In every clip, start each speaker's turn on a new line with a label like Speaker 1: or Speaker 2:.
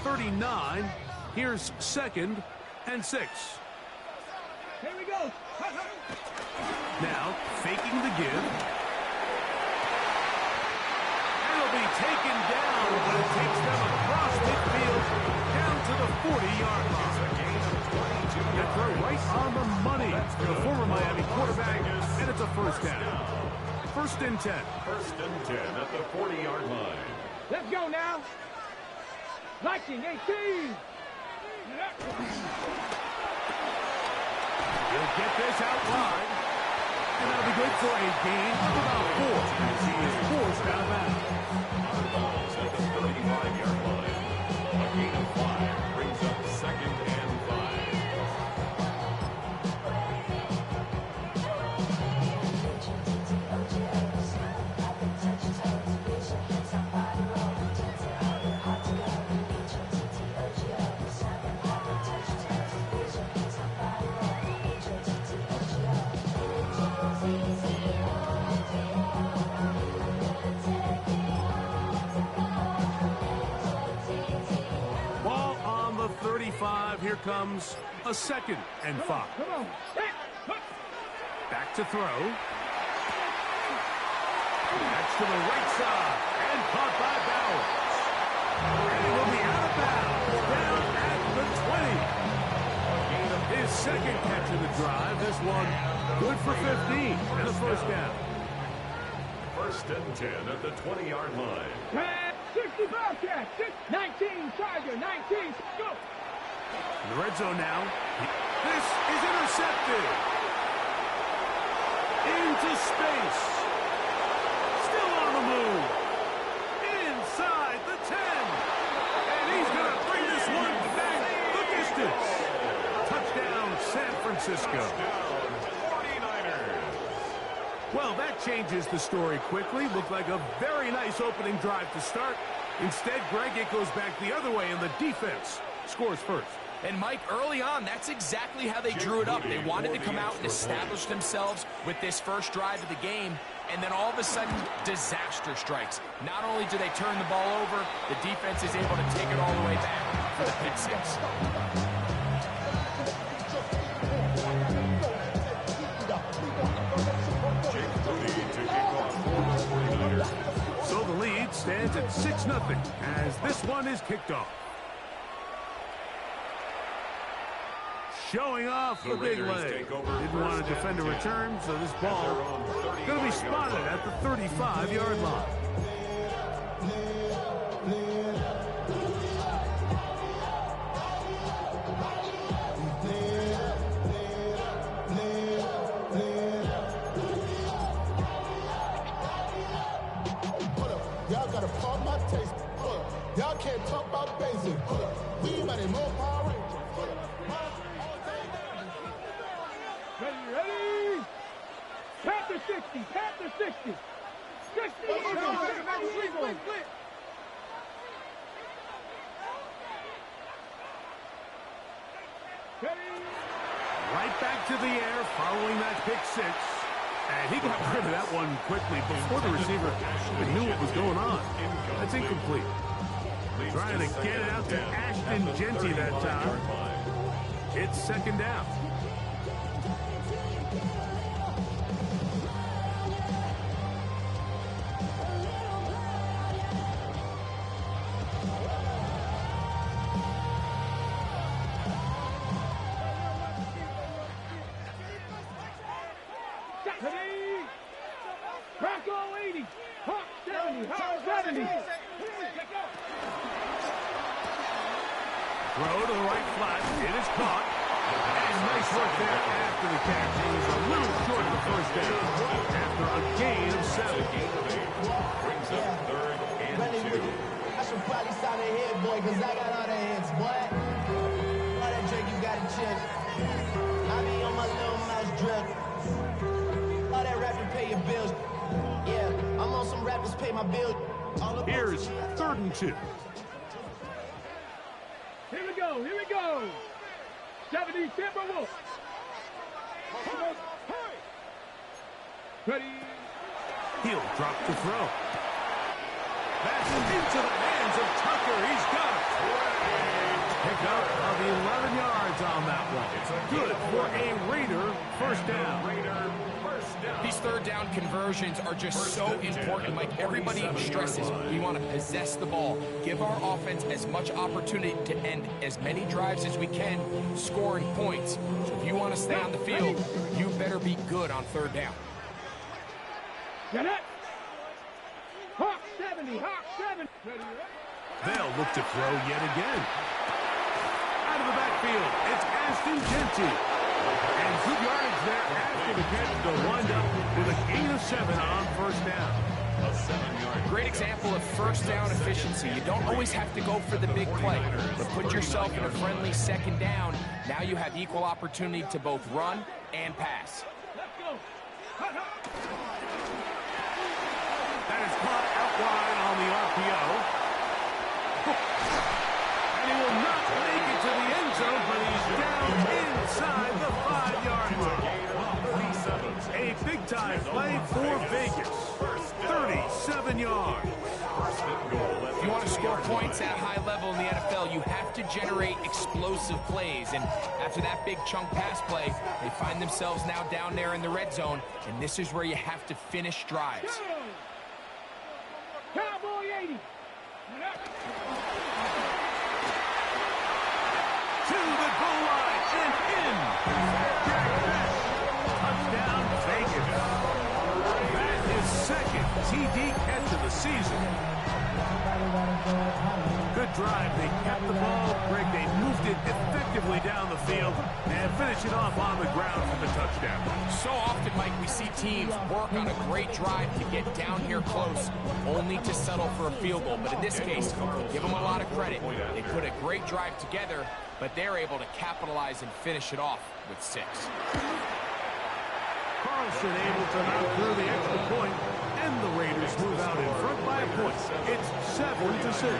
Speaker 1: 39. Here's 2nd and 6.
Speaker 2: Here we go.
Speaker 1: Now, faking the give. And it'll be taken down, but it takes them across midfield down to the 40-yard line. That throw right on the money for the former Miami quarterback, and it's a first down. 1st and 10.
Speaker 3: 1st and 10 at the 40-yard line.
Speaker 2: Let's go now. Liking 18.
Speaker 1: He'll get this out wide. And that'll be good for a gain of about 4 as he is forced out of bounds.
Speaker 3: Out of bounds at the 35-yard line. A gain of 5 brings up 2nd and 5.
Speaker 1: Ball on the 35. Here comes a 2nd and 5.
Speaker 2: Come on.
Speaker 1: Back to throw. That's to the right side. And caught by Bowers. And he will be out of bounds. Down at the 20. His 2nd catch of the drive. This one good for 15 and a first down.
Speaker 3: 1st and 10 at the 20-yard line.
Speaker 2: 65 catch. 19 Tiger. 19. Go.
Speaker 1: In the red zone now. This is intercepted. Into space. Still on the move. Inside the 10. And he's going to bring this one back the distance. Touchdown, San Francisco.
Speaker 3: 49ers.
Speaker 1: Well, that changes the story quickly. Looked like a very nice opening drive to start. Instead, Greg, it goes back the other way, and the defense scores first.
Speaker 4: And, Mike, early on, that's exactly how they drew it up. They wanted to come out and establish themselves with this first drive of the game, and then all of a sudden, disaster strikes. Not only do they turn the ball over, the defense is able to take it all the way back for the pick six.
Speaker 1: So the lead stands at 6-0 as this one is kicked off. Showing off the big leg. Didn't want to defend a return, so this ball going to be spotted at the 35-yard line.
Speaker 5: Y'all gotta pump my taste. Y'all can't talk about basic. We money more Power Rangers.
Speaker 2: Ready? Panther 60. Panther 60. 60.
Speaker 1: Right back to the air following that pick six. And he got rid of that one quickly before the receiver even knew what was going on. That's incomplete. Trying to get it out to Ashton Genty that time. It's 2nd down.
Speaker 2: Bronco 80. Hawk 70. Hawk 70.
Speaker 1: Throw to the right flat. It is caught. And nice work there after the catch. He was a little short of the first down after a gain of 7.
Speaker 3: Brings up 3rd and 2.
Speaker 6: I should probably sign a head, boy, because I got all the hits, boy. All that drink you got to chip. I be on my little mouse drip. All that rapping pay your bills. Yeah, I'm on some rappers pay my bills.
Speaker 1: Here's 3rd and 2.
Speaker 2: Here we go. Here we go. 70 Timberwolves. Ready.
Speaker 1: He'll drop to throw. That's into the hands hands of Tucker. He's got it. Pick up of 11 yards on that one. Good for a Raider first down.
Speaker 4: These third down conversions are just so important. Like everybody stresses, we want to possess the ball, give our offense as much opportunity to end as many drives as we can, scoring points. So if you want to stay on the field, you better be good on third down.
Speaker 2: Get it. Hawk 70, Hawk 70.
Speaker 1: They'll look to throw yet again. Out of the backfield, it's Ashton Genty. And good yardage there after the catch to wind up with a gain of 7 on first down.
Speaker 3: A 7-yard.
Speaker 4: Great example of first down efficiency. You don't always have to go for the big play, but put yourself in a friendly second down. Now you have equal opportunity to both run and pass.
Speaker 2: Let's go.
Speaker 1: That is caught out wide on the RPO. And he will not make it to the end zone, but he's down inside the 5-yard line. A big-time play for Vegas. 37 yards.
Speaker 4: If you want to score points at a high level in the NFL, you have to generate explosive plays. And after that big chunk pass play, they find themselves now down there in the red zone. And this is where you have to finish drives.
Speaker 2: Cowboy 80.
Speaker 1: To the goal line and in. Touchdown, Vegas. That is second TD catch of the season. Good drive. They kept the ball. Greg, they moved it effectively down the field and finish it off on the ground for the touchdown.
Speaker 4: So often, Mike, we see teams work on a great drive to get down here close, only to settle for a field goal. But in this case, give them a lot of credit. They put a great drive together, but they're able to capitalize and finish it off with 6.
Speaker 1: Carlson able to knock through the extra point, and the Raiders move out in front by a point. It's 7-6.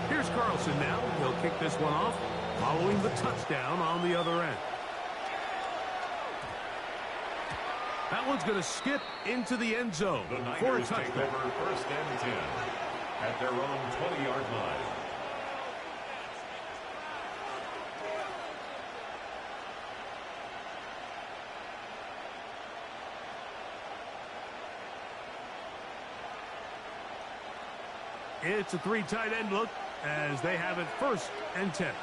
Speaker 1: Here's Carlson now. He'll kick this one off, following the touchdown on the other end. That one's going to skip into the end zone for a touchdown.
Speaker 3: Take over first and 10 at their own 20-yard line.
Speaker 1: It's a 3 tight end look as they have it first and 10.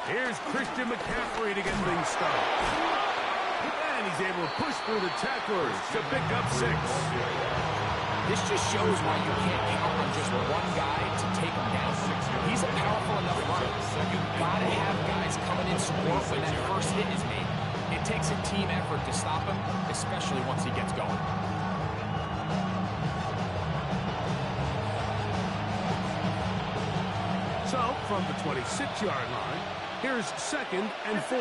Speaker 1: Here's Christian McCaffrey to get things started. And he's able to push through the tacklers to pick up 6.
Speaker 4: This just shows why you can't count on just one guy to take him down. He's a powerful enough runner. You've got to have guys coming in support when that first hit is made. It takes a team effort to stop him, especially once he gets going.
Speaker 1: So, from the 26-yard line, here's 2nd and 4.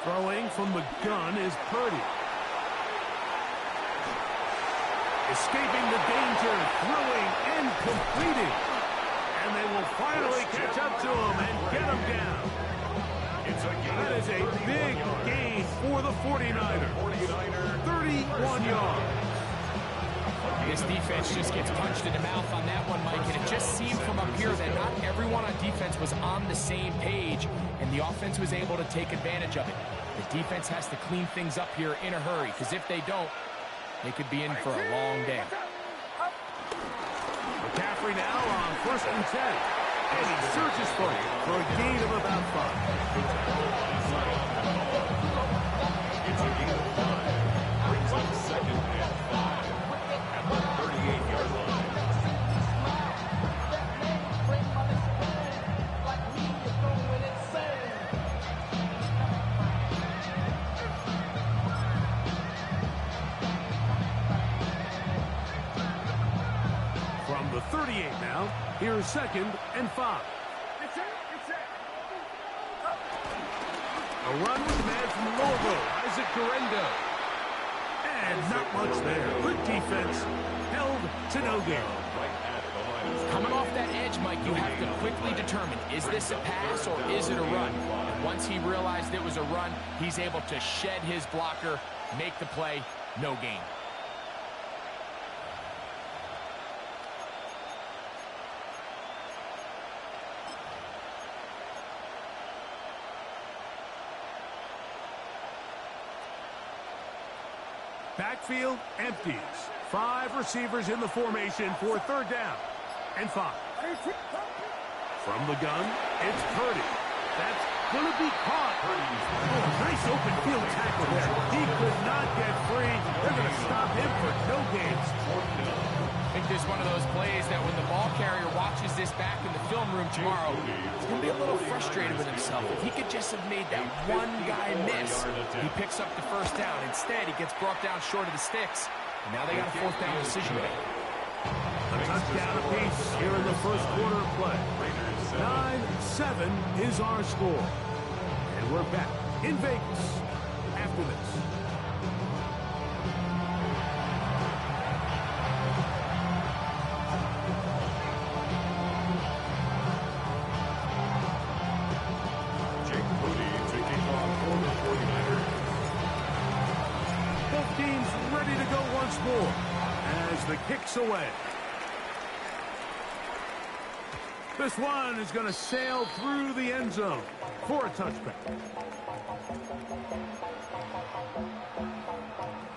Speaker 1: Throwing from the gun is Purdy. Escaping the danger, throwing and completing. And they will finally catch up to him and get him down. That is a big gain for the 49ers. 31 yards.
Speaker 4: This defense just gets punched in the mouth on that one, Mike, and it just seemed from up here that not everyone on defense was on the same page, and the offense was able to take advantage of it. The defense has to clean things up here in a hurry, because if they don't, they could be in for a long day.
Speaker 1: McCaffrey now on 1st and 10. And he searches for it for a gain of about 5.
Speaker 3: It's a gain of 5. Brings up 2nd and 5 at the 38-yard line.
Speaker 1: From the 38 now, here's 2nd and 5. A run with the man from Louisville, Isaac Guerrero. And not much there. Good defense. Held to no gain.
Speaker 4: Coming off that edge, Mike, you have to quickly determine, is this a pass or is it a run? And once he realized it was a run, he's able to shed his blocker, make the play, no gain.
Speaker 1: Backfield empties. 5 receivers in the formation for third down and 5. From the gun, it's Purdy. That's going to be caught. Oh, nice open field tackle there. He could not get free. They're going to stop him for no gains.
Speaker 4: I think this is one of those plays that when the ball carrier watches this back in the film room tomorrow, he's going to be a little frustrated with himself. If he could just have made that one guy miss, he picks up the first down. Instead, he gets brought down short of the sticks. And now they got a fourth down decision to make.
Speaker 1: A touchdown apiece here in the first quarter of play. 9-7 is our score. And we're back in Vegas after this. Both teams ready to go once more as the kick's away. This one is going to sail through the end zone for a touchback.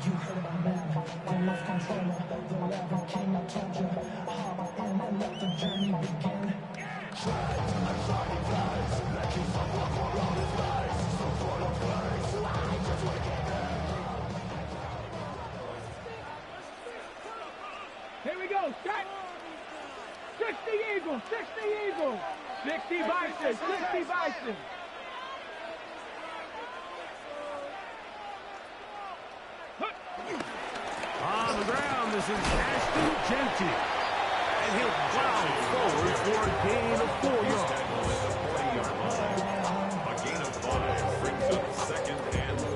Speaker 7: You heard about man, the love controller, the level king, I told you. Hop in and let the journey begin.
Speaker 2: Here we go, set. 60 Eagles, 60 Eagles. 60 Bison, 60 Bison.
Speaker 1: On the ground, this is Ashton Genty. And he'll plow forward for a gain of 4 yards.
Speaker 3: A gain of 5 brings up second and
Speaker 7: 5.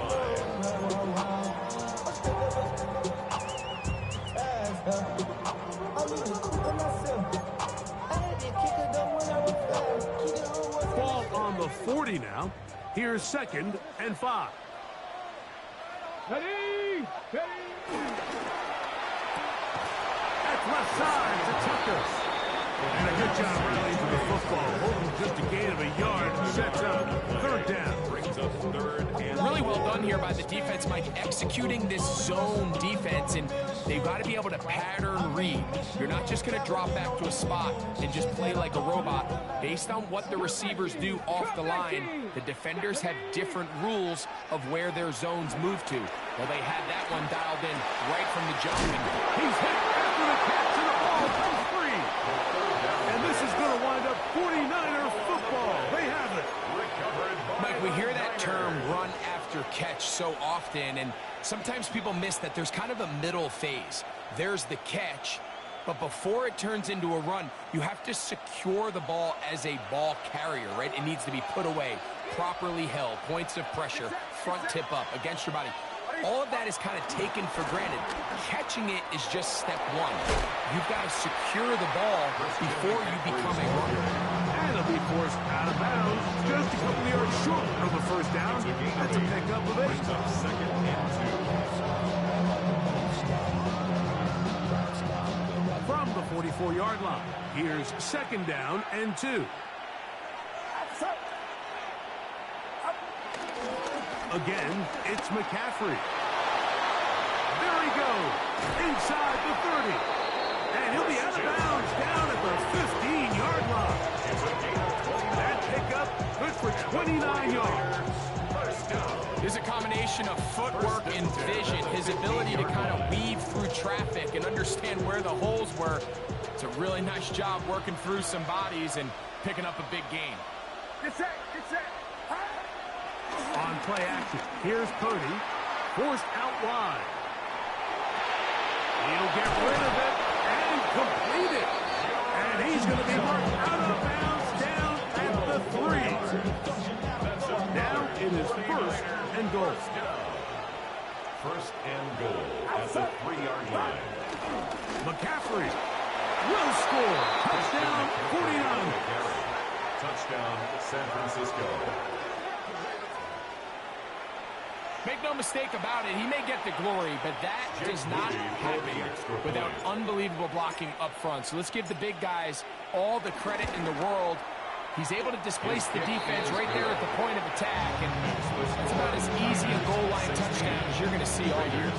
Speaker 1: Ball on the 40 now. Here's second and 5.
Speaker 2: Ready, ready.
Speaker 1: That's left side to Tucker. And a good job rallying for the football. Holding just a gain of a yard. Sets up third down.
Speaker 3: Brings up third and
Speaker 4: Really well done here by the defense, Mike, executing this zone defense, and they've got to be able to pattern read. You're not just going to drop back to a spot and just play like a robot. Based on what the receivers do off the line, the defenders have different rules of where their zones move to. Well, they had that one dialed in right from the jump.
Speaker 1: He's hit after the catch, and the ball comes free. And this is going to wind up 49er football. They have it.
Speaker 4: Mike, we hear that term run after catch so often, and sometimes people miss that there's kind of a middle phase. There's the catch, but before it turns into a run, you have to secure the ball as a ball carrier, right? It needs to be put away, properly held, points of pressure, front tip up against your body. All of that is kind of taken for granted. Catching it is just step one. You've got to secure the ball before you become a runner.
Speaker 1: And it'll be forced out of bounds just a couple of yards short of the first down. That's a pickup of 8.
Speaker 3: brings up second and 2.
Speaker 1: From the 44-yard line, here's second down and 2. Again, it's McCaffrey. There he goes, inside the 30. And he'll be out of bounds down at the 15-yard line. That pickup good for 29 yards.
Speaker 4: There's a combination of footwork and vision, his ability to kind of weave through traffic and understand where the holes were. It's a really nice job working through some bodies and picking up a big gain.
Speaker 2: Get set, get set.
Speaker 1: On play action, here's Purdy, forced out wide. He'll get rid of it and complete it. And he's going to be marked out of bounds down at the 3. Now it is first and goal.
Speaker 3: First and goal at the 3-yard line.
Speaker 1: McCaffrey will score. Touchdown, 49.
Speaker 3: Touchdown, San Francisco.
Speaker 4: Make no mistake about it, he may get the glory, but that does not happen without unbelievable blocking up front. So let's give the big guys all the credit in the world. He's able to displace the defense right there at the point of attack, and that's about as easy a goal line touchdown as you're going to see all year.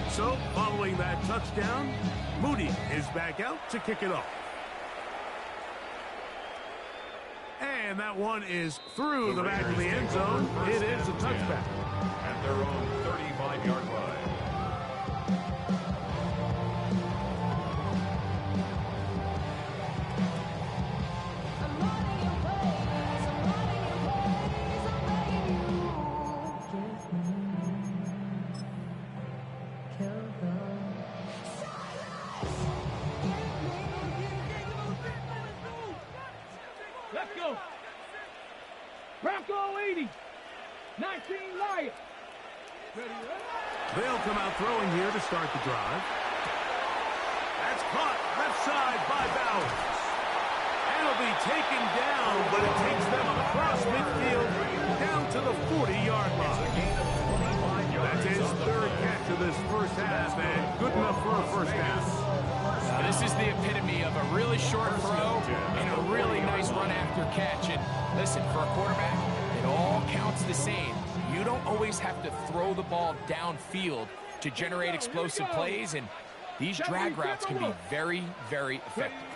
Speaker 1: So, following that touchdown, Moody is back out to kick it off. And that one is through the back of the end zone. It is a touchback.
Speaker 3: At their own 35-yard line.
Speaker 2: Let's go. Bronco 80. 19 Lions.
Speaker 1: They'll come out throwing here to start the drive. That's caught left side by Bowers. And it'll be taken down, but it takes them across midfield down to the 40-yard line. That's his third catch of this first half, and good enough for a first half.
Speaker 4: This is the epitome of a really short throw and a really nice run after catch. And listen, for a quarterback, it all counts the same. You don't always have to throw the ball downfield to generate explosive plays, and these drag routes can be very, very effective.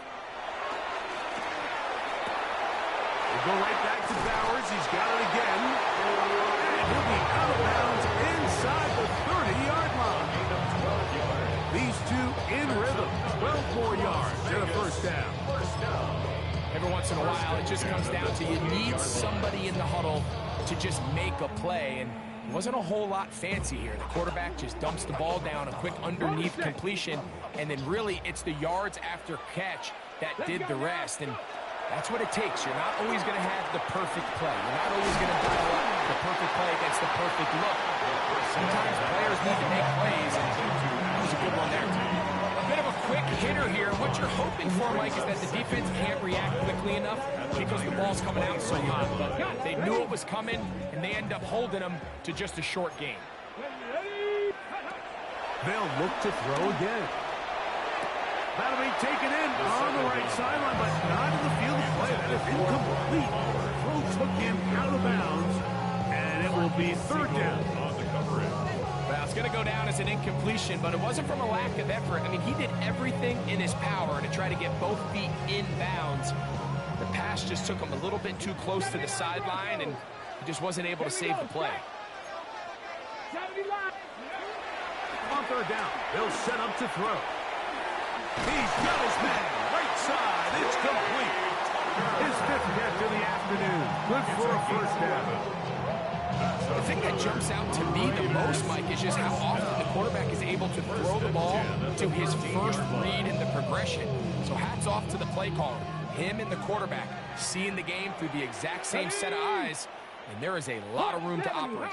Speaker 1: We'll go right back to Bowers. He's got it again. And he'll be out of bounds inside the 30-yard line. These two in rhythm. 12 more yards and a first down.
Speaker 4: Every once in a while, it just comes down to you need somebody in the huddle to just make a play, and it wasn't a whole lot fancy here. The quarterback just dumps the ball down, a quick underneath completion, and then really it's the yards after catch that did the rest, and that's what it takes. You're not always going to have the perfect play. You're not always going to dial up the perfect play against the perfect look. Sometimes players need to make plays, and that was a good one there. A bit of a quick hitter here. What you're hoping for, Mike, is that the defense can't react quickly enough because the ball's coming out so hot. But they knew it was coming, and they end up holding them to just a short game.
Speaker 1: They'll look to throw again. That'll be taken in on the right sideline, but not in the field of play. That is incomplete. Throw took him out of bounds, and it will be third down.
Speaker 4: Well, it's going to go down as an incompletion, but it wasn't from a lack of effort. I mean, he did everything in his power to try to get both feet in bounds. The pass just took him a little bit too close to the sideline, and he just wasn't able to save the play.
Speaker 1: On third down, they'll set up to throw. He's got his man, right side, it's complete. His fifth catch of the afternoon, good for a first down.
Speaker 4: The thing that jumps out to me the most, Mike, is just how often the quarterback is able to throw the ball to his first read in the progression. So hats off to the play caller. Him and the quarterback seeing the game through the exact same set of eyes, and there is a lot of room to operate.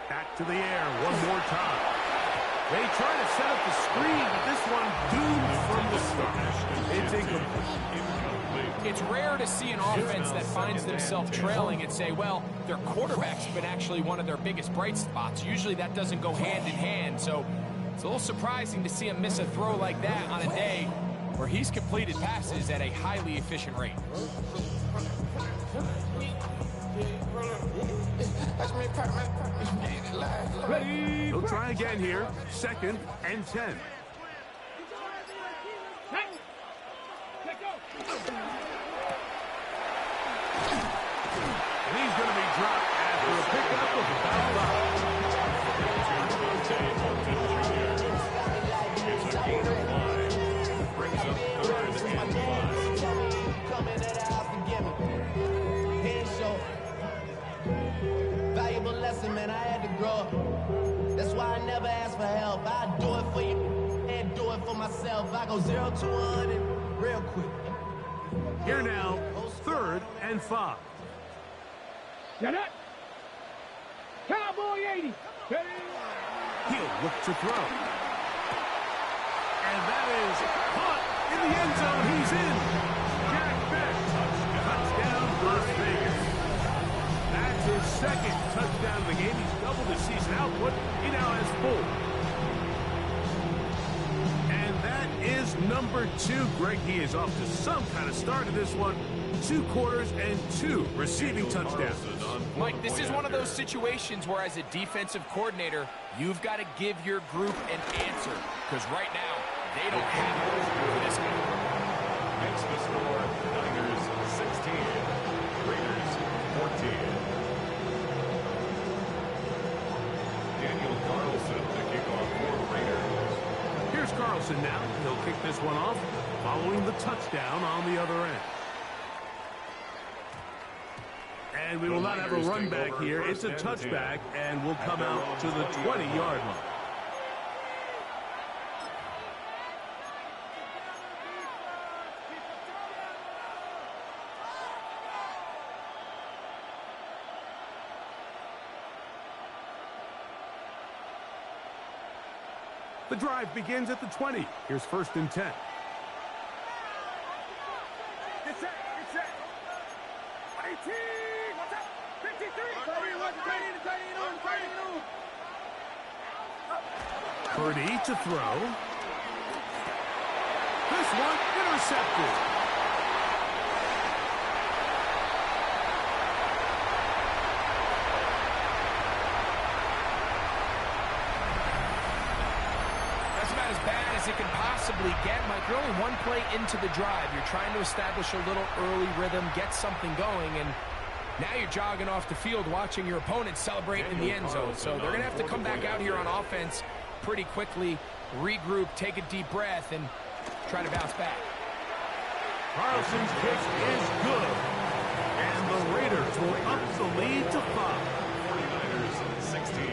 Speaker 1: Back to the air one more time. They try to set up the screen, but this one doomed from the start. It's incomplete.
Speaker 4: It's rare to see an offense that finds themselves trailing and say, well, their quarterback's been actually one of their biggest bright spots. Usually that doesn't go hand in hand, so it's a little surprising to see him miss a throw like that on a day where he's completed passes at a highly efficient rate.
Speaker 1: He'll try again here, 2nd and 10. And he's going to be dropped after a pickup of about 5.
Speaker 3: It's a gain of 5. Brings up 3rd and 5.
Speaker 6: Come into the house and give me. Head show. Valuable lesson, man. I had to grow up. I go 0 to 100 real quick.
Speaker 1: Here now, 3rd and 5.
Speaker 2: Get it. Cowboy 80.
Speaker 1: He'll look to throw. And that is caught in the end zone. He's in. Jack Beck. Touchdown, Las Vegas. That's his 2nd touchdown of the game. He's doubled his season output. He now has 4. And that is number 2. Greg, he is off to some kind of start in this one. 2 quarters and 2 receiving touchdowns.
Speaker 4: Mike, this is one of those situations where as a defensive coordinator, you've got to give your group an answer. Because right now, they don't have it for this game.
Speaker 3: Makes the score Niners 16, Raiders 14. Daniel Carlson to kick off for the Raiders.
Speaker 1: Here's Carlson now. He'll kick this one off following the touchdown on the other end. And we will not have a run back here. It's a touchback, and we'll come out to the 20-yard line. The drive begins at the 20. Here's 1st and 10.
Speaker 2: Get set. 18. What's up? 53.
Speaker 1: Purdy to throw. This one intercepted.
Speaker 4: That's about as bad as it can possibly get, Mike. You're only one play into the drive. You're trying to establish a little early rhythm, get something going, and now you're jogging off the field watching your opponent celebrate in the end zone. So they're going to have to come back out here on offense pretty quickly, regroup, take a deep breath, and try to bounce back.
Speaker 1: Carlson's kick is good. And the Raiders will up the lead to 5.
Speaker 3: 49ers 16.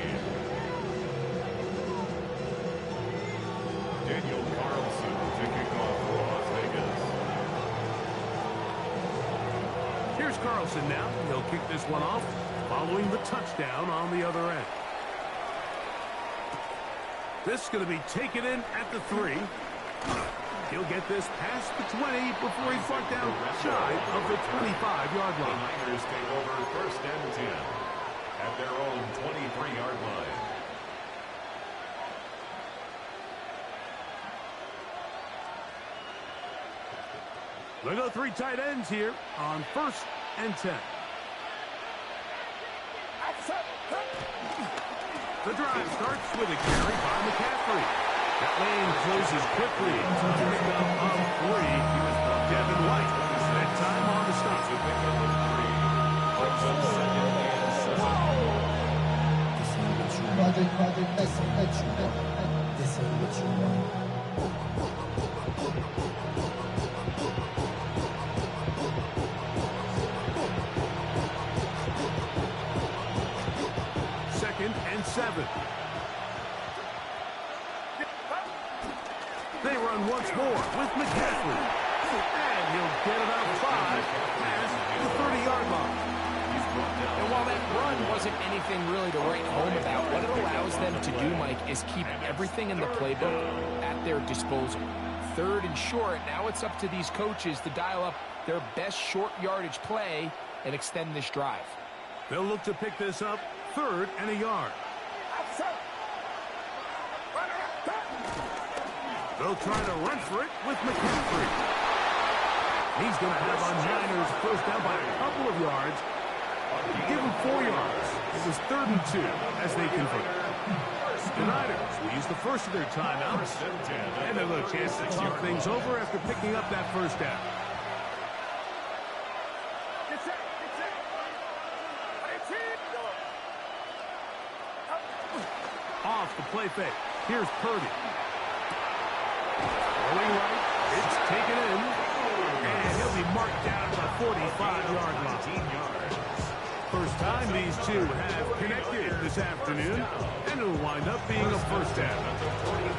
Speaker 3: Daniel Carlson to kick off for Las Vegas.
Speaker 1: Here's Carlson now. He'll kick this one off following the touchdown on the other end. This is going to be taken in at the 3. He'll get this past the 20 before he's brought down shy of the 25-yard
Speaker 3: The
Speaker 1: line.
Speaker 3: Niners take over 1st and 10 at their own 23-yard line.
Speaker 1: They go 3 tight ends here on 1st and 10. The drive starts with a carry by McCaffrey. That lane closes quickly to the pickup of 3. Devin White. That time on the stop.
Speaker 3: To pick up of 3. Brings up 2nd and 7.
Speaker 7: Project, this ain't what you want.
Speaker 1: 2nd and 7. They run once more with McCaffrey. And he'll get about 5 past the 30-yard line.
Speaker 4: And while that run wasn't anything really to write home about, what it allows them to do, Mike, is keep everything in the playbook at their disposal. 3rd and short, now it's up to these coaches to dial up their best short yardage play and extend this drive.
Speaker 1: They'll look to pick this up 3rd and a yard. They'll try to run for it with McCaffrey. He's going to have on Niners first down by a couple of yards. Give him 4 yards. It was 3rd and 2 as they convert. The Niners will use the first of their timeouts. And they'll have a chance to talk things over after picking up that first down. Off the play fake. Here's Purdy. Throwing right. It's taken in. And he'll be marked down at the 45-yard line.
Speaker 3: 19 yards.
Speaker 1: First time these two have connected this afternoon, and it'll wind up being a first down.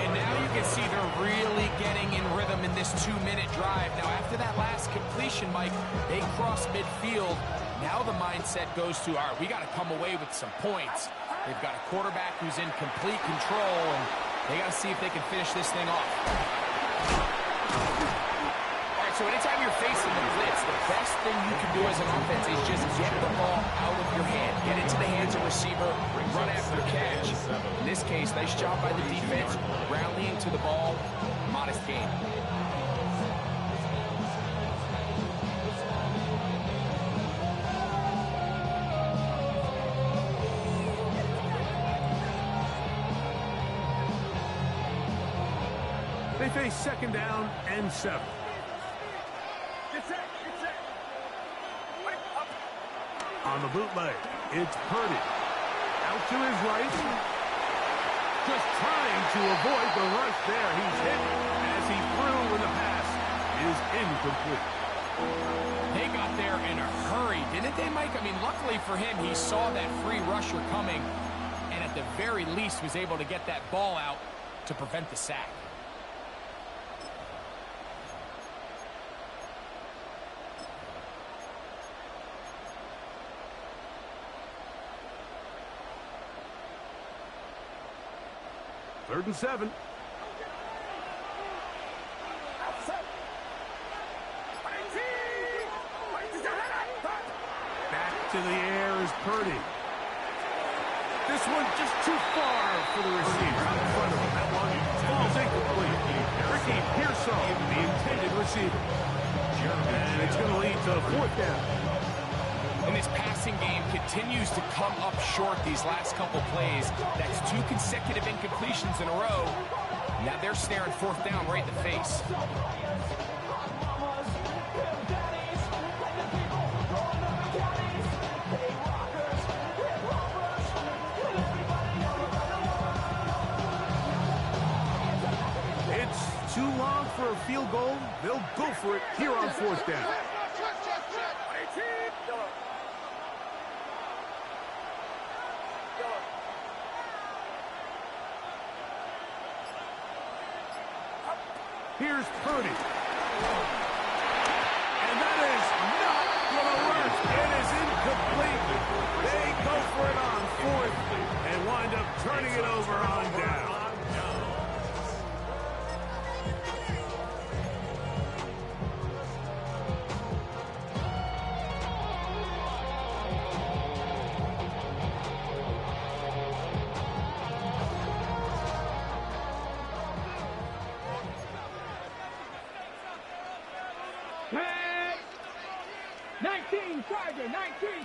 Speaker 4: And now you can see they're really getting in rhythm in this 2-minute drive. Now, after that last completion, Mike, they cross midfield. Now the mindset goes to, all right, we got to come away with some points. They've got a quarterback who's in complete control, and they got to see if they can finish this thing off. So anytime you're facing the blitz, the best thing you can do as an offense is just get the ball out of your hand. Get into the hands of receiver, run after catch. In this case, nice job by the defense, rallying to the ball, modest gain.
Speaker 1: They face second down and 7. On the bootleg, it's Purdy. Out to his right. Just trying to avoid the rush there. He's hit as he threw when the pass is incomplete.
Speaker 4: They got there in a hurry, didn't they, Mike? I mean, luckily for him, he saw that free rusher coming, and at the very least was able to get that ball out to prevent the sack.
Speaker 1: Third and 7. Back to the air is Purdy. This one just too far for the receiver. Out in front of him. That one falls incomplete. Ricky Pearsall, the intended receiver. And it's going to lead to a fourth down.
Speaker 4: And this passing game continues to come up short these last couple plays. That's 2 consecutive incompletions in a row. Now they're staring fourth down right in the face.
Speaker 1: It's too long for a field goal. They'll go for it here on fourth down. Here's Purdy. And that is not going to work. It is incomplete. They go for it on fourth and wind up turning it over on down.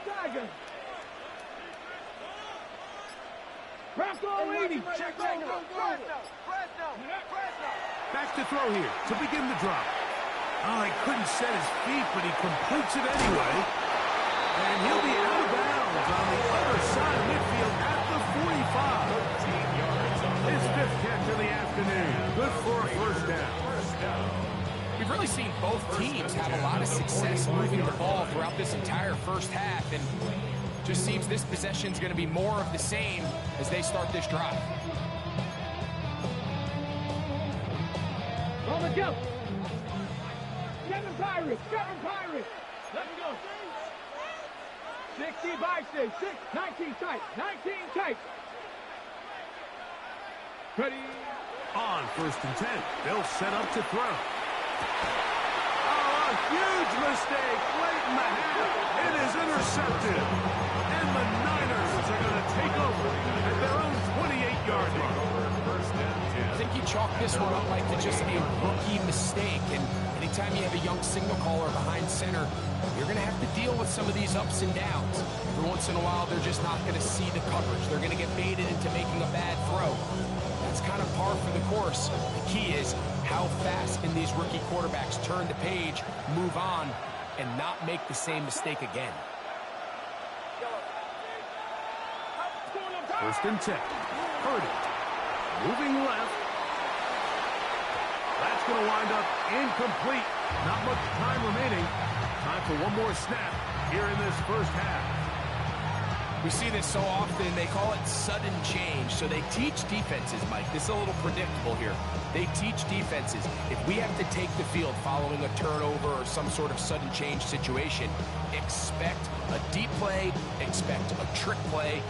Speaker 2: Tiger. Bronco 80.
Speaker 1: Back to throw here to begin the drop. Oh, he couldn't set his feet, but he completes it anyway. And he'll be out of bounds on the other side of midfield at the 45. His 5th catch of the afternoon. Good for a first down.
Speaker 4: We've really seen both teams have a lot of success moving the ball throughout this entire first half, and just seems this possession's going to be more of the same as they start this drive.
Speaker 2: On the go. 7 Pirates. Let me go. 60 Bison. 19 tight. Ready.
Speaker 1: On first and 10, they'll set up to throw. Oh, a huge mistake late in the half. It is intercepted. And the Niners are going to take over at their own 28-yard line.
Speaker 4: I think you chalk this one up like to just a rookie mistake. And anytime you have a young signal caller behind center, you're going to have to deal with some of these ups and downs. Every once in a while, they're just not going to see the coverage. They're going to get baited into making a bad throw. That's kind of par for the course. The key is how fast can these rookie quarterbacks turn the page, move on, and not make the same mistake again.
Speaker 1: First and 10. Purdy moving left. That's going to wind up incomplete. Not much time remaining. Time for one more snap here in this first half.
Speaker 4: We see this so often, they call it sudden change. So they teach defenses, Mike. This is a little predictable here. They teach defenses, if we have to take the field following a turnover or some sort of sudden change situation, expect a deep play, expect a trick play.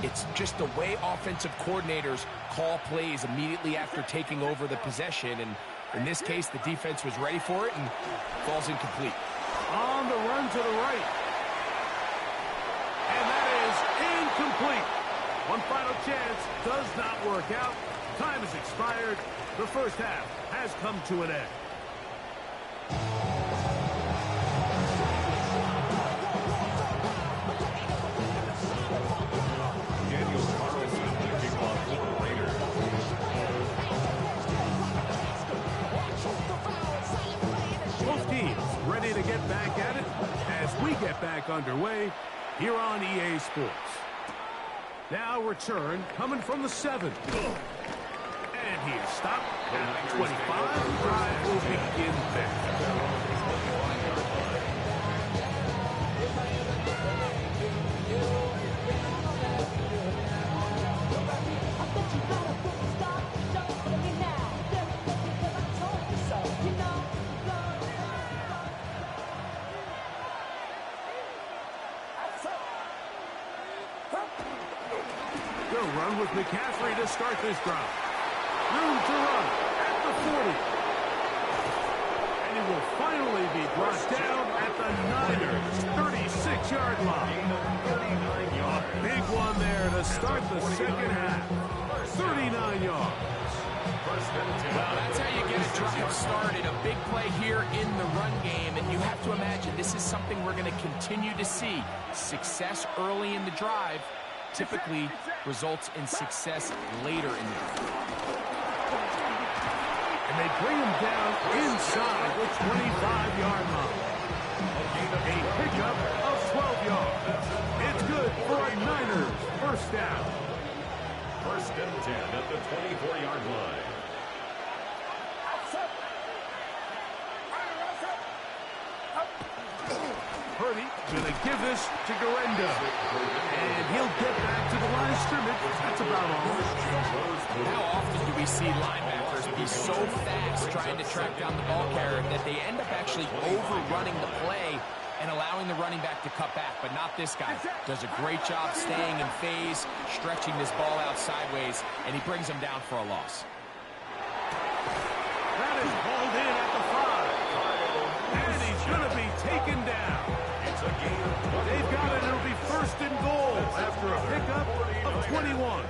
Speaker 4: It's just the way offensive coordinators call plays immediately after taking over the possession. And in this case, the defense was ready for it and falls incomplete.
Speaker 1: On the run to the right. And that is incomplete. One final chance does not work out. Time has expired. The first half has come to an end. Both teams ready to get back at it as we get back underway here on EA Sports. Now return coming from the 7. And he is stopped at 25. Drive will begin there. They'll run with McCaffrey to start this drive. Room to run at the 40. And he will finally be brought down at the Niners' 36-yard line. A big one there to start the second half. 39 yards.
Speaker 4: Well, that's how you get a drive started. A big play here in the run game. And you have to imagine this is something we're going to continue to see. Success early in the drive typically results in success later in the drive.
Speaker 1: And they bring him down inside the 25-yard line. A pickup of 12 yards. It's good for a Niners first down.
Speaker 3: First and 10 at the 24-yard line.
Speaker 1: Purdy gonna give this to Garendo. And he'll get back to the line of scrimmage. That's about all.
Speaker 4: How often do we see linebackers be so fast trying to track down the ball carrier that they end up actually overrunning the play and allowing the running back to cut back? But not this guy. Does a great job staying in phase, stretching this ball out sideways, and he brings him down for a loss.
Speaker 1: That is hauled in at the 5. And he's gonna be taken down. They've got it. It'll be first and goal after a pickup of 21.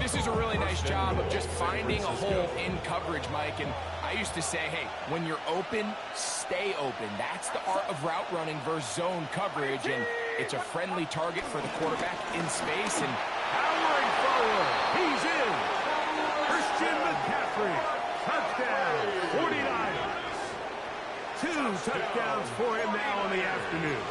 Speaker 4: This is a really nice job of just finding a hole in coverage, Mike. And I used to say, hey, when you're open, stay open. That's the art of route running versus zone coverage. And it's a friendly target for the quarterback in space. And
Speaker 1: powering forward, he's in. Christian McCaffrey, touchdown, 49ers. 2 touchdowns for him now in the afternoon.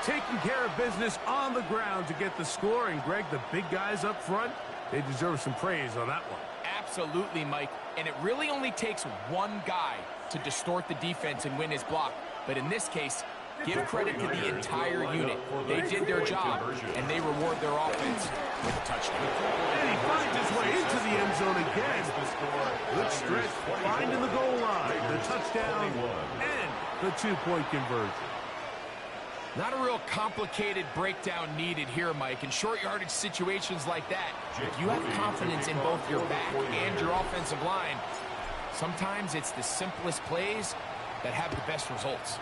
Speaker 1: Taking care of business on the ground to get the score. And, Greg, the big guys up front, they deserve some praise on that one.
Speaker 4: Absolutely, Mike. And it really only takes one guy to distort the defense and win his block. But in this case, give credit to the entire unit. They did their job, and they reward their offense with a touchdown.
Speaker 1: And he finds his way into the end zone again. Good stretch, finding the goal line, the touchdown, and the 2-point conversion.
Speaker 4: Not a real complicated breakdown needed here, Mike. In short yardage situations like that, if you have confidence in both your back and your offensive line, sometimes it's the simplest plays that have the best results.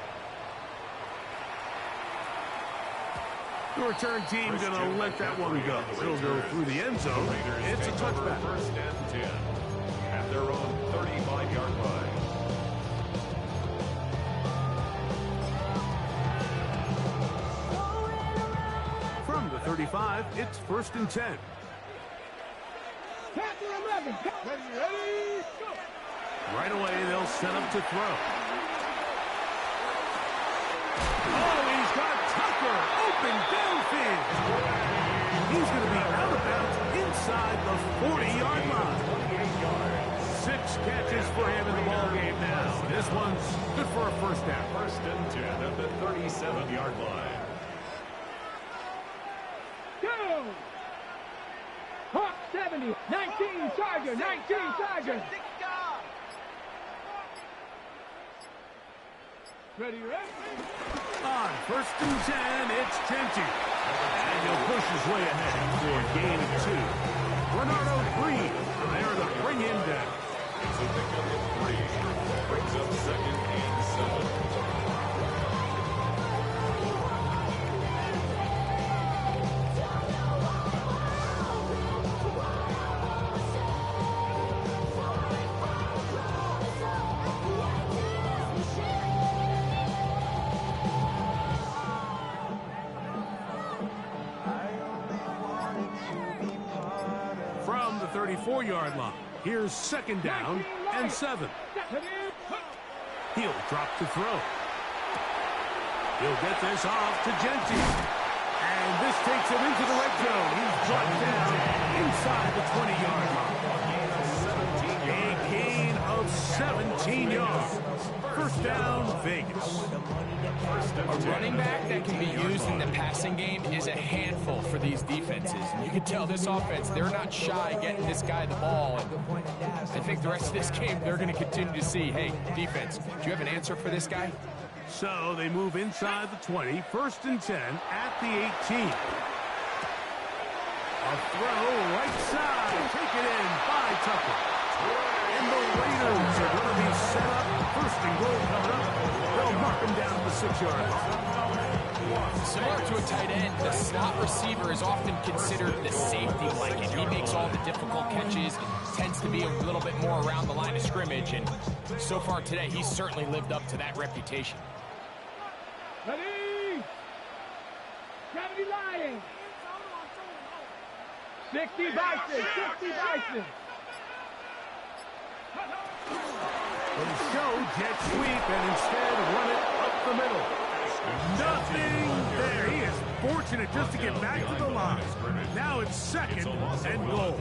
Speaker 1: The return team going to let that one go. It'll go through the end zone. It's a touchback.
Speaker 3: First and 10 at their own 35-yard line.
Speaker 1: From the 35, it's first and 10.
Speaker 2: Captain 11. Ready, go.
Speaker 1: Right away, they'll set up to throw. Oh, he's got Tucker open downfield. He's going to be out of bounds inside the 40-yard line. 6 catches for him in the ballgame now. This one's good for a first down.
Speaker 3: First and 10 at the 37-yard line.
Speaker 2: go. Hawk 70, 19 Charger, 19 Charger. Ready, ready?
Speaker 1: On 1st and 10, it's Genty. And he'll push his way ahead for a gain of 2. Bernardo Green there to bring him down.
Speaker 3: So pick up 3. Brings up 2nd and 7.
Speaker 1: From the 34-yard line, here's 2nd down and 7. He'll drop to throw. He'll get this off to Genty. And this takes him into the red zone. He's brought down inside the 20-yard line. A gain of 17 yards. 1st down, Vegas.
Speaker 4: A running back that can be used in the passing game is a handful for these defenses. And you can tell this offense, they're not shy getting this guy the ball. And I think the rest of this game, they're going to continue to see, hey, defense, do you have an answer for this guy?
Speaker 1: So they move inside the 20, 1st and 10 at the 18. A throw right side, taken in by Tucker. And the Raiders are going to be set up. 1st and goal coming up. They'll mark them down to the 6-yard line.
Speaker 4: Similar to a tight end, the slot receiver is often considered the safety blanket. He makes all the difficult catches, tends to be a little bit more around the line of scrimmage, and so far today, he's certainly lived up to that reputation.
Speaker 2: Ready? 70 Lions. 60 Bison, 60 Bison.
Speaker 1: They show jet sweep and instead run it up the middle. Nothing there. He is fortunate just to get back to the line. Now it's 2nd and goal.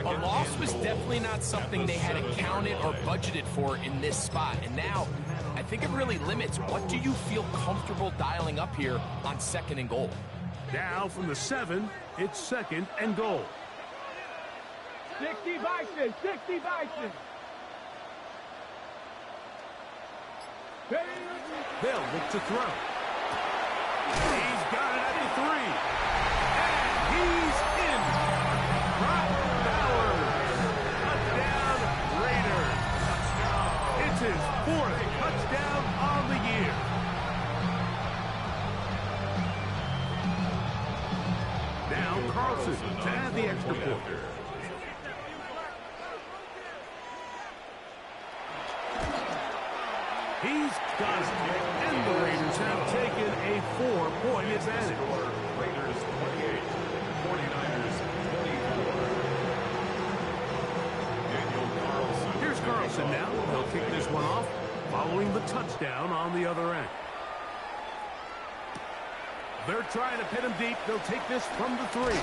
Speaker 4: A loss was definitely not something they had accounted or budgeted for in this spot. And now, I think it really limits what do you feel comfortable dialing up here on 2nd and goal.
Speaker 1: Now from the 7, it's 2nd and goal.
Speaker 2: 60 Bison, 60 Bison.
Speaker 1: They'll look to throw. He's got it at the 3. And he's in. Brock Bowers. Touchdown, Raiders. It's his 4th touchdown on the year. Now Carlson to add the extra point. He's got it, and the Raiders have taken a 4-point advantage.
Speaker 3: Raiders 28, 49ers 24. Daniel Carlson.
Speaker 1: Here's Carlson now. He'll kick this one off, following the touchdown on the other end. They're trying to pin him deep. They'll take this from the 3.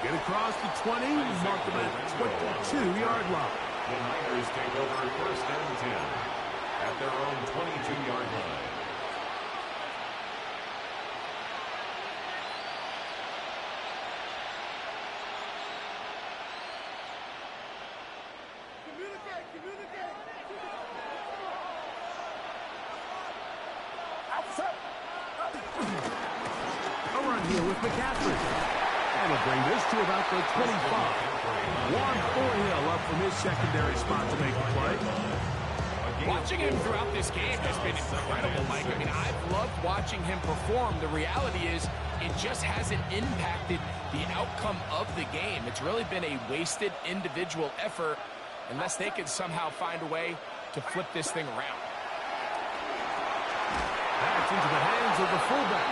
Speaker 1: Get across the 20, mark them at the 22-yard line.
Speaker 3: The Niners take over 1st and 10 at their own 22-yard line.
Speaker 1: A run here with McCaffrey. And he'll bring this to about the 25. Juan Thornhill up from his secondary spot to make the play.
Speaker 4: Watching him throughout this game has been incredible, Mike. I mean, I've loved watching him perform. The reality is it just hasn't impacted the outcome of the game. It's really been a wasted individual effort unless they can somehow find a way to flip this thing around.
Speaker 1: That's into the hands of the fullback.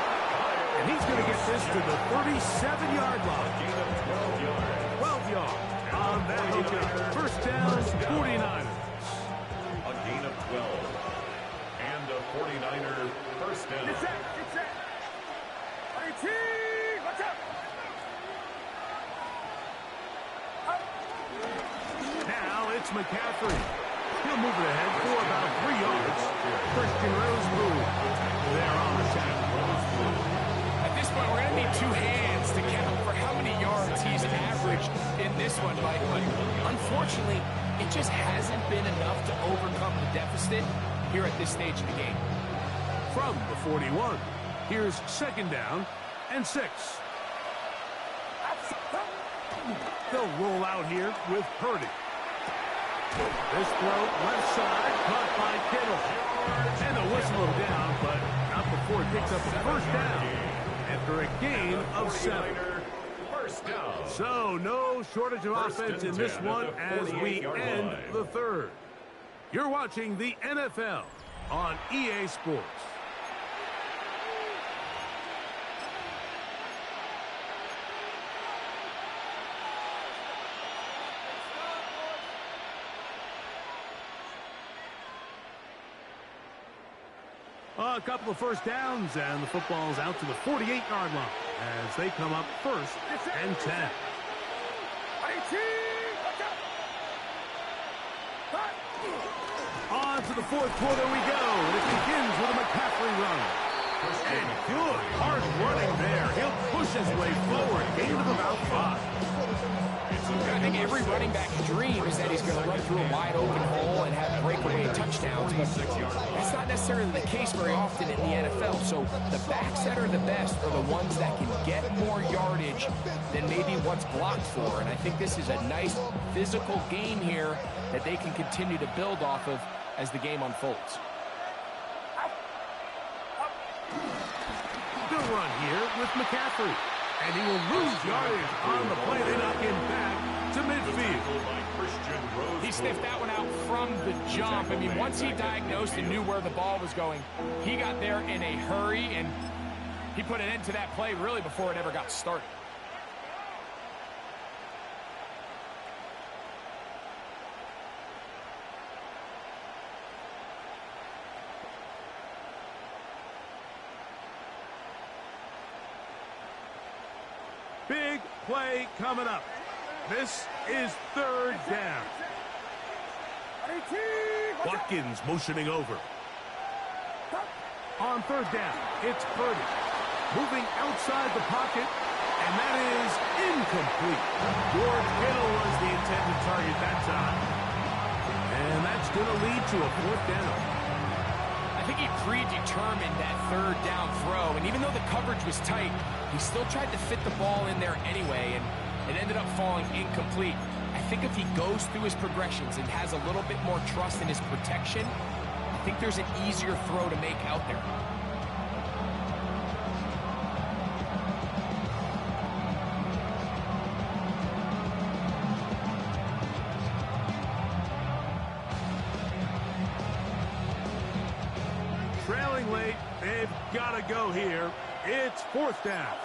Speaker 1: And he's going to get this to the 37-yard line. 12 yards on that hookup. 1st down, 49ers.
Speaker 3: A gain of 12. And a 49er 1st down.
Speaker 2: It's set. Watch out.
Speaker 1: Now it's McCaffrey. He'll move it ahead for about 3 yards. Christian Rosebrook there on the tackle.
Speaker 4: At this point, we're going to need 2 hands to count for how many yards he's averaged in this one, Mike. But unfortunately, it just hasn't been enough to overcome the deficit here at this stage of the game.
Speaker 1: From the 41, here's 2nd down and 6. They'll roll out here with Purdy. This throw left side, caught by Kittle. And they'll whistle him down, but not before he picks up a 1st down after a gain of 7. So no shortage of offense in this one as we end the 3rd. You're watching the NFL on EA Sports. A couple of 1st downs, and the football's out to the 48-yard line as they come up 1st and 10. On to the 4th quarter we go, and it begins with a McCaffrey run. And good, hard running there. He'll push his way forward, gain of about 5.
Speaker 4: I think every running back's dream is that he's going to run through a wide open hole and have breakaway touchdowns, but that's not necessarily the case very often in the NFL. So the backs that are the best are the ones that can get more yardage than maybe what's blocked for. And I think this is a nice physical game here that they can continue to build off of as the game unfolds.
Speaker 1: Good run here with McCaffrey. And he will lose yardage on the play. They knock him back to midfield.
Speaker 4: He sniffed that one out from the jump. I mean, once he diagnosed and knew where the ball was going, he got there in a hurry, and he put an end to that play really before it ever got started.
Speaker 1: Big play coming up. This is 3rd down. Watkins motioning over. On 3rd down, it's Purdy. Moving outside the pocket, and that is incomplete. George Kittle was the intended target that time. And that's going to lead to a 4th down.
Speaker 4: I think he predetermined that 3rd down throw, and even though the coverage was tight, he still tried to fit the ball in there anyway, and it ended up falling incomplete. I think if he goes through his progressions and has a little bit more trust in his protection, I think there's an easier throw to make out there.
Speaker 1: Trailing late, they've got to go here. It's 4th down.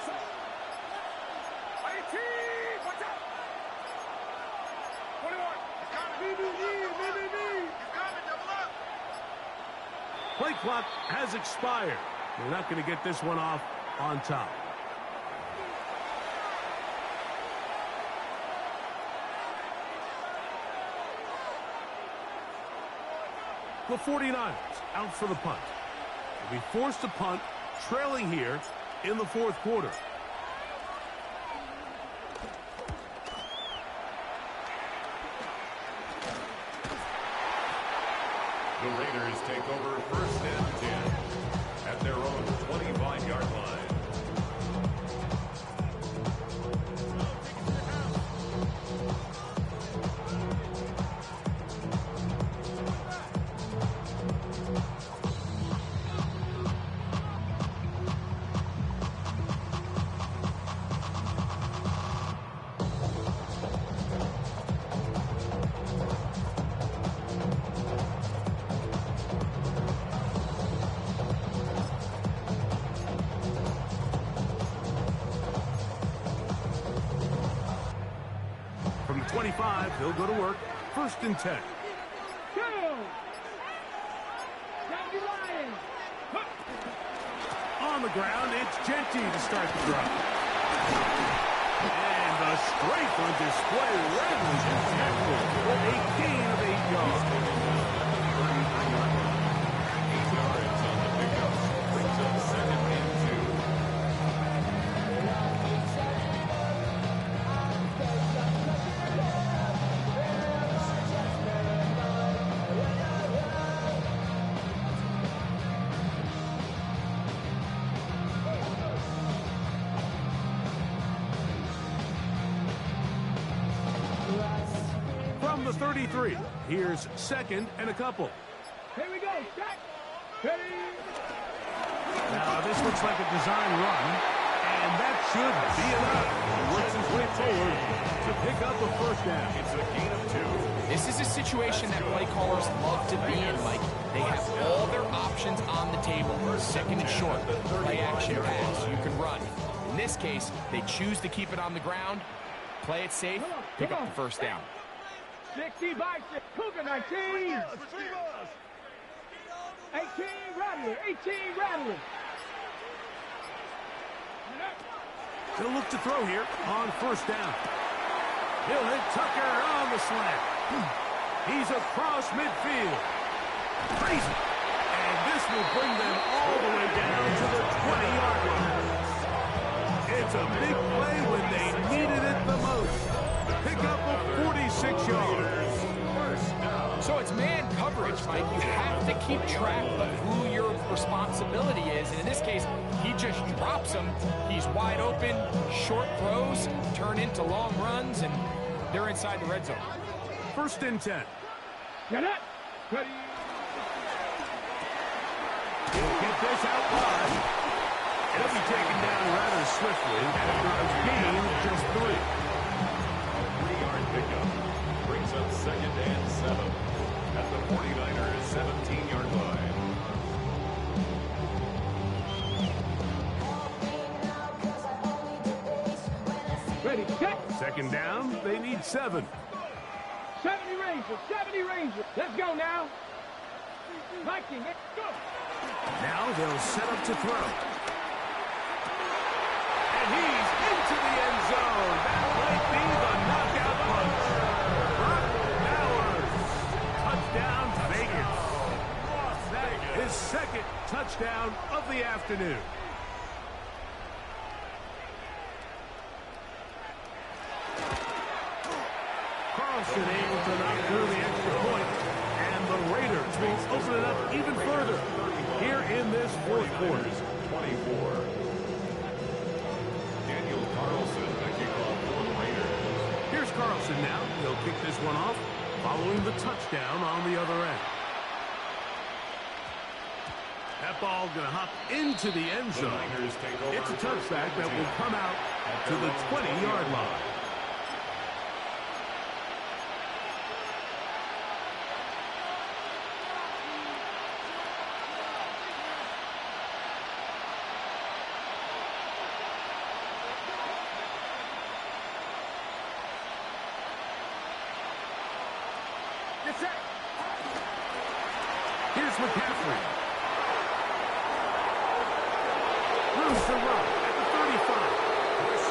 Speaker 1: Play clock has expired. They're not going to get this one off on top. The 49ers out for the punt. They'll be forced to punt, trailing here in the 4th quarter.
Speaker 3: The Raiders take over 1st and 10 at their own 25-yard line.
Speaker 1: From the 25, they'll go to work. 1st and 10. On the ground, it's Genty to start the drive. And the strength on display readily detected for a gain of 8 yards.
Speaker 3: 8 yards on the pickup. Brings up 2nd and 2.
Speaker 1: 33. Here's second and a couple.
Speaker 2: Here we go. Set. Ready.
Speaker 1: Now, this looks like a design run, and that should be enough. He works his way forward to pick up a first down.
Speaker 3: It's a gain of 2.
Speaker 4: This is a situation that play callers love to be in, Mike. They have all their options on the table. Second and short, play action pass, you can run. In this case, they choose to keep it on the ground, play it safe, pick up the first down.
Speaker 2: 60 by 6. Cougar 19. 18 Rattler. 18 Rattler.
Speaker 1: He'll look to throw here on first down. He'll hit Tucker on the slant. He's across midfield. Crazy. And this will bring them all the way down to the 20-yard line. It's a big play when they needed it the most. Pick up a 46 yards.
Speaker 4: So it's man coverage, Mike. You have to keep track of who your responsibility is. And in this case, he just drops him. He's wide open. Short throws turn into long runs, and they're inside the red zone.
Speaker 1: First and 10.
Speaker 2: Get it. Ready.
Speaker 1: He'll get this out wide. It'll be taken down rather swiftly after a gain of just 3.
Speaker 3: A 3-yard pickup brings up second and 7 at the 49ers 17-yard line.
Speaker 2: Ready. Set.
Speaker 1: Second down, they need 7.
Speaker 2: 70 Ranger. 70 Ranger. Let's go now. Mikey, let's go.
Speaker 1: Now they'll set up to throw. And he's into the end zone. That might be the knockout punch. Brock Bowers. Touchdown, Vegas. That is his second touchdown of the afternoon. Carlson able to knock through the extra point, and the Raiders will open it up even further here in this fourth quarter.
Speaker 3: 24. Daniel Carlson, the kickoff for the Raiders.
Speaker 1: Here's Carlson now. He'll kick this one off following the touchdown on the other end. That ball going to hop into the end zone. It's a touchback that will come out to the 20-yard line. Here's McCaffrey. Throws the run at the 35.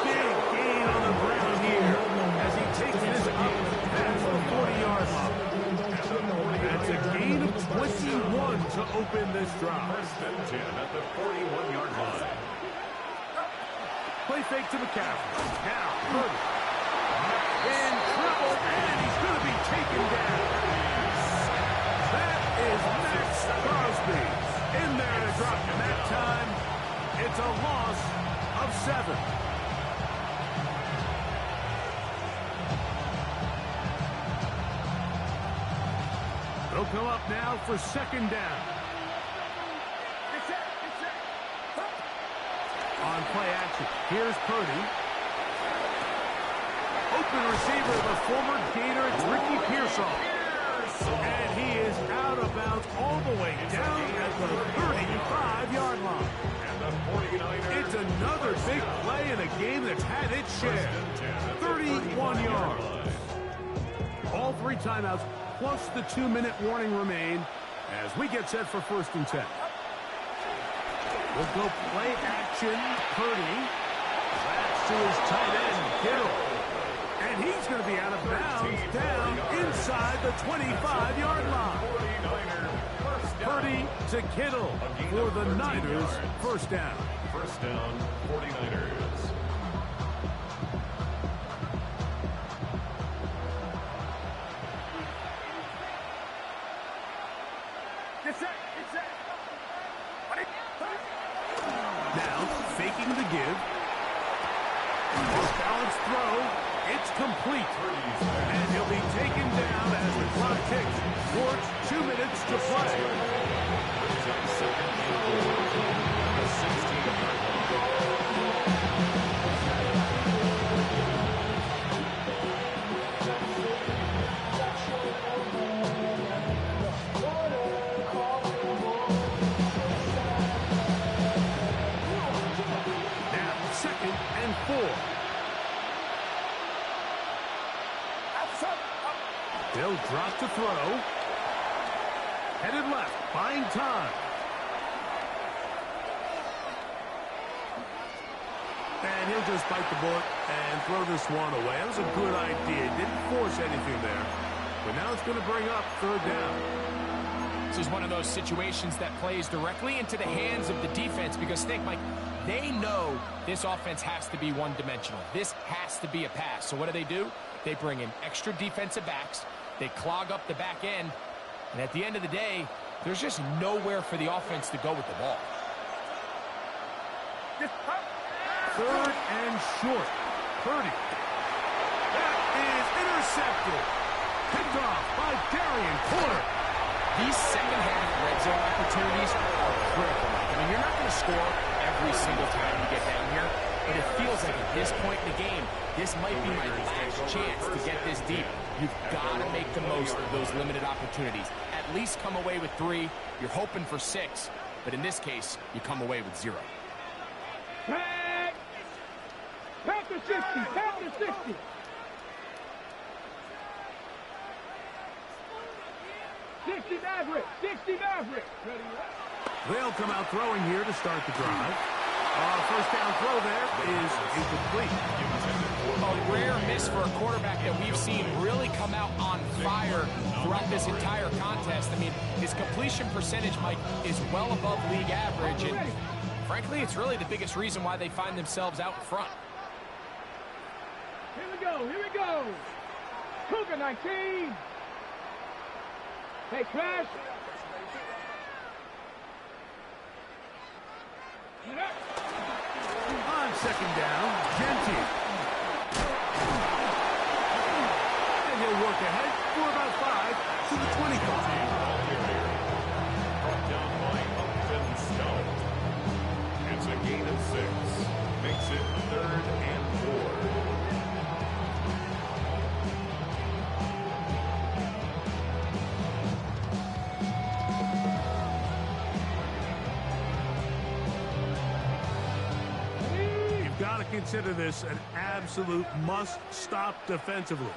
Speaker 1: Big gain on the ground here as he takes this up past the 40-yard line. That's a gain of 21 to open this drive.
Speaker 3: First and 10 at the 41-yard line.
Speaker 1: Play fake to McCaffrey. Now, Purdy. In trouble, and he's going to be taken down. That is Max Crosby in there to drop him. That time, it's a loss of 7. They'll come up now for second down. On play action, here's Purdy. Open receiver, the former Gator, it's Ricky Pearsall. And he is out of bounds all the way down at the 35-yard line.
Speaker 3: And the 49ers.
Speaker 1: It's another big play in a game that's had its share. 31 yards. All 3 timeouts plus the 2-minute warning remain as we get set for first and 10. We'll go play action. Purdy. That's to his tight end, Kittle. And he's going to be out of bounds down inside the 25-yard line. Purdy to Kittle for the Niners. First down.
Speaker 3: First down, 49ers.
Speaker 1: Now, faking the give. Off balance throw. It's complete. And he'll be taken down as the clock ticks towards 2 minutes to play. Now 2nd and 4. They'll drop to throw. Headed left, buying time. And he'll just bite the bullet and throw this one away. That was a good idea. Didn't force anything there. But now it's going to bring up 3rd down.
Speaker 4: This is one of those situations that plays directly into the hands of the defense because think, Mike, they know this offense has to be one-dimensional. This has to be a pass. So what do? They bring in extra defensive backs. They clog up the back end. And at the end of the day, there's just nowhere for the offense to go with the ball.
Speaker 1: 3rd and short. Purdy. That is intercepted. Picked off by Darian Porter.
Speaker 4: These second-half red zone opportunities are critical, Mike. I mean, you're not going to score every single time you get down here, but it feels like at this point in the game, this might be my last chance to get this deep. You've got to make the most of those limited opportunities. At least come away with 3. You're hoping for 6, but in this case, you come away with 0.
Speaker 2: Back to 60. Back to 60. 60 Maverick. 60 Maverick.
Speaker 1: They'll come out throwing here to start the drive. First down throw there is incomplete.
Speaker 4: A rare miss for a quarterback that we've seen really come out on fire throughout this entire contest. I mean, his completion percentage, Mike, is well above league average. And frankly, it's really the biggest reason why they find themselves out in front.
Speaker 2: Here we go. Here we go. Cougar 19. Hey, Crash.
Speaker 1: On 2nd down, Genty. And he'll work ahead for about 5 to the 25.
Speaker 3: Brought down by Upton Stone. It's a gain of 6. Makes it 3rd and 4.
Speaker 1: Got to consider this an absolute must-stop defensively.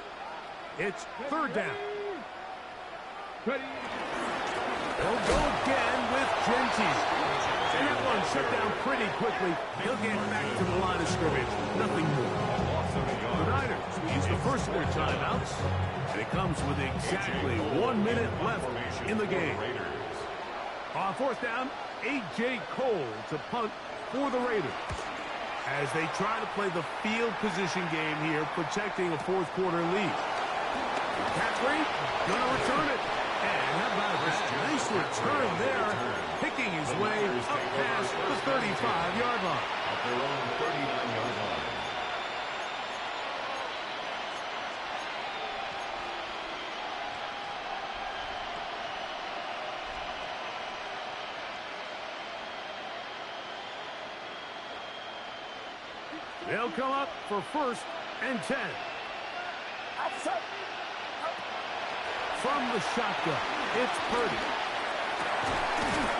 Speaker 1: It's 3rd down.
Speaker 2: Ready.
Speaker 1: They'll go again with Genty. And that one shut down pretty quickly. He'll get back to the line of scrimmage. Nothing more. The Niners use the first of their timeouts. And it comes with exactly 1 minute left in the game. On 4th down, A.J. Cole to punt for the Raiders. As they try to play the field position game here, protecting a 4th quarter lead. McCaffrey gonna return it. And how about this nice return there, picking his way up past the 35-yard line.
Speaker 3: At their own 39-yard line.
Speaker 1: They'll come up for 1st and 10. From the shotgun, it's Purdy.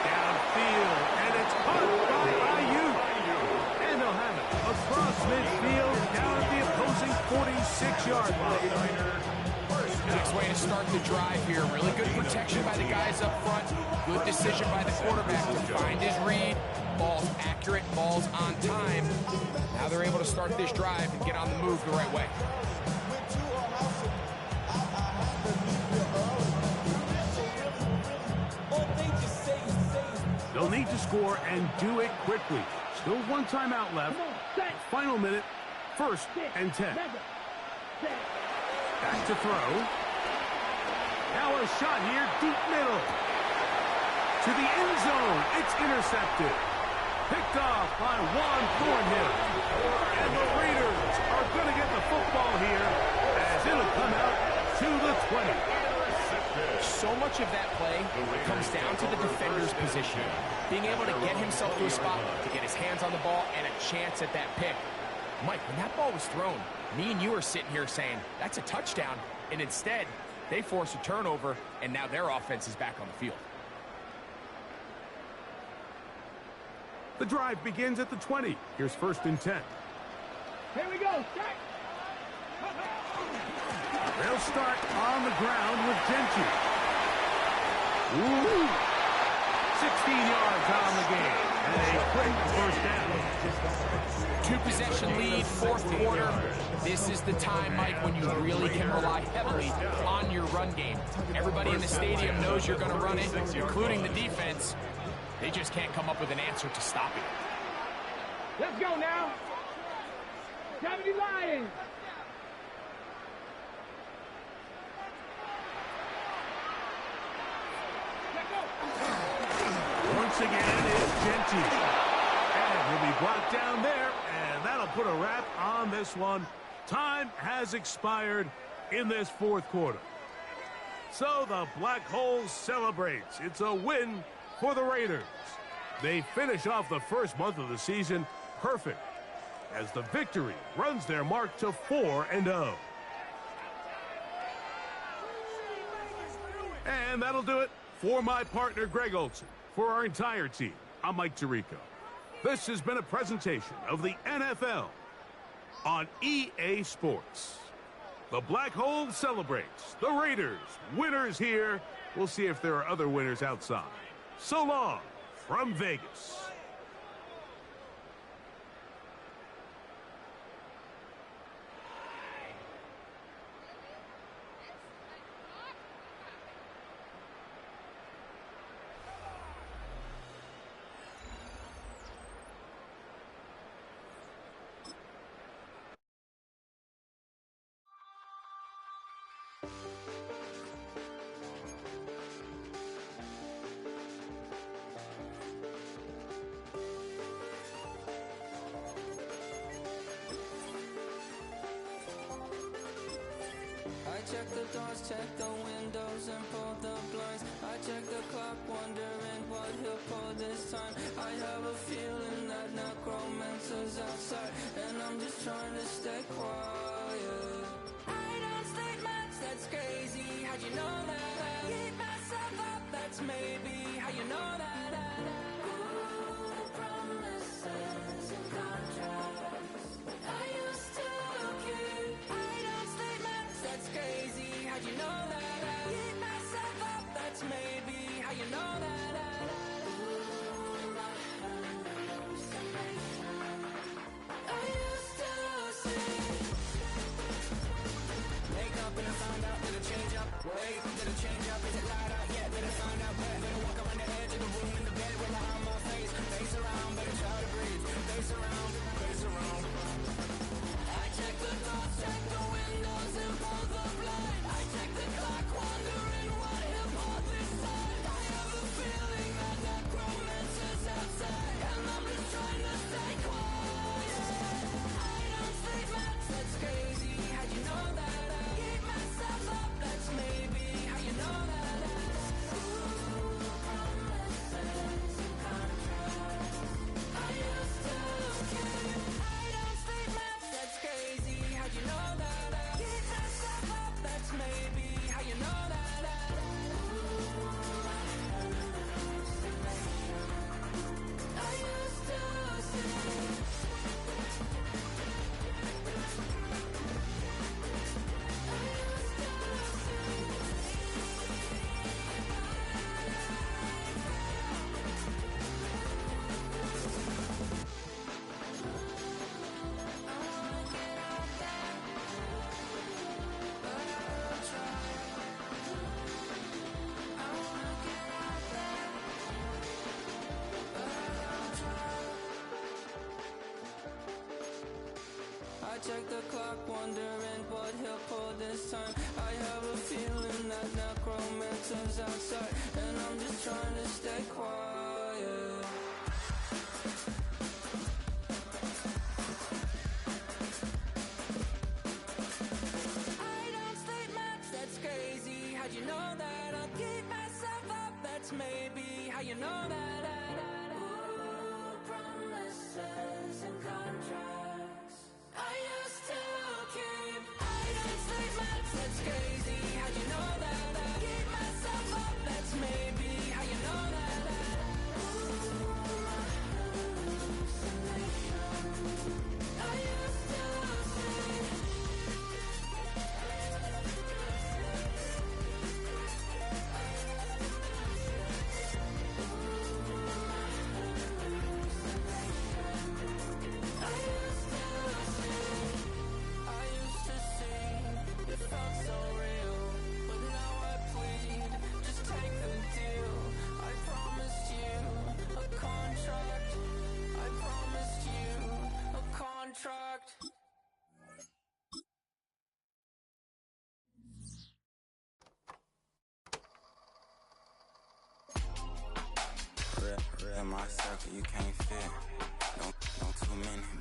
Speaker 1: Downfield, and it's caught by Ayuk. And they'll have it across midfield, down at the opposing 46-yard line.
Speaker 4: Nice way to start the drive here. Really good protection by the guys up front. Good decision by the quarterback to find his read. Ball's accurate, ball's on time. Now they're able to start this drive and get on the move the right way.
Speaker 1: They'll need to score and do it quickly. Still 1 timeout left. Final minute, 1st and 10. Back to throw. Now a shot here, deep middle. To the end zone, it's intercepted. Picked off by Juan Thornhill. And the Raiders are going to get the football here as it'll come out to the 20.
Speaker 4: So much of that play comes down to the defender's position. Being able to get himself to a spot, to get his hands on the ball, and a chance at that pick. Mike, when that ball was thrown, me and you are sitting here saying, that's a touchdown. And instead, they force a turnover, and now their offense is back on the field.
Speaker 1: The drive begins at the 20. Here's 1st and 10.
Speaker 2: Here we go. Start.
Speaker 1: They'll start on the ground with Gentry. Ooh. 16 yards on the game. And a quick 1st down.
Speaker 4: 2-possession lead, 4th quarter. This is the time, Mike, when you really can rely heavily on your run game. Everybody in the stadium knows you're going to run it, including the defense. They just can't come up with an answer to stop it.
Speaker 2: Let's go now. 70 Lions.
Speaker 1: Once again, it's Gentry. And he'll be brought down there, and that'll put a wrap on this one. Time has expired in this 4th quarter. So the Black Hole celebrates. It's a win for the Raiders. They finish off the first month of the season perfect as the victory runs their mark to 4-0. And that'll do it for my partner, Greg Olson. For our entire team, I'm Mike Tirico. This has been a presentation of the NFL on EA Sports. The Black Hole celebrates. The Raiders, winners here. We'll see if there are other winners outside. So long from Vegas.
Speaker 8: Check the doors, check the windows, and pull the blinds. I check the clock, wondering what he'll pull this time. I have a feeling that necromancer's outside, and I'm just trying to stay quiet. I don't sleep much, that's crazy. How'd you know that? Keep myself up, that's maybe how you know that. Ooh, promises and contracts. I used to keep. I don't sleep much, that's crazy. How'd you know that? Keep myself up, that's maybe how you know that. Ooh, my hallucination. I used to see. Wake up and I found out that I change up. Wait, did I change up? Is it lighter? Yeah, did I find out where? Gonna walk around the edge of the room in the bed with my arm on face. Face around, better try to breathe. Face around, face around. I check the doors, check the windows, and pull the blind. I check the clock, wondering what he'll pull this time. I have a feeling that necromancer's outside, and I'm just trying to stay quiet. I don't sleep much, that's crazy. How'd you know that? Keep myself up, that's maybe how you know that. Ooh, promises and contracts. I used to keep. I don't sleep much, that's crazy. How'd you know that? Keep myself up, that's maybe how you know that. Ooh, my hallucination. I used to see. I check the clock, wondering what he'll pull this time. I have a feeling that necromancer's outside, and I'm just trying to stay quiet. That's maybe how you know that. Ooh, promises and contracts. I used to keep hiding statements. That's crazy how you know that. Keep myself up. That's maybe how you know that. I used to say. I used to see it felt so real, but now I plead, just take the deal. I promised you a contract. I promised you a contract.
Speaker 9: Real, my circle, you can't fit. Don't too many.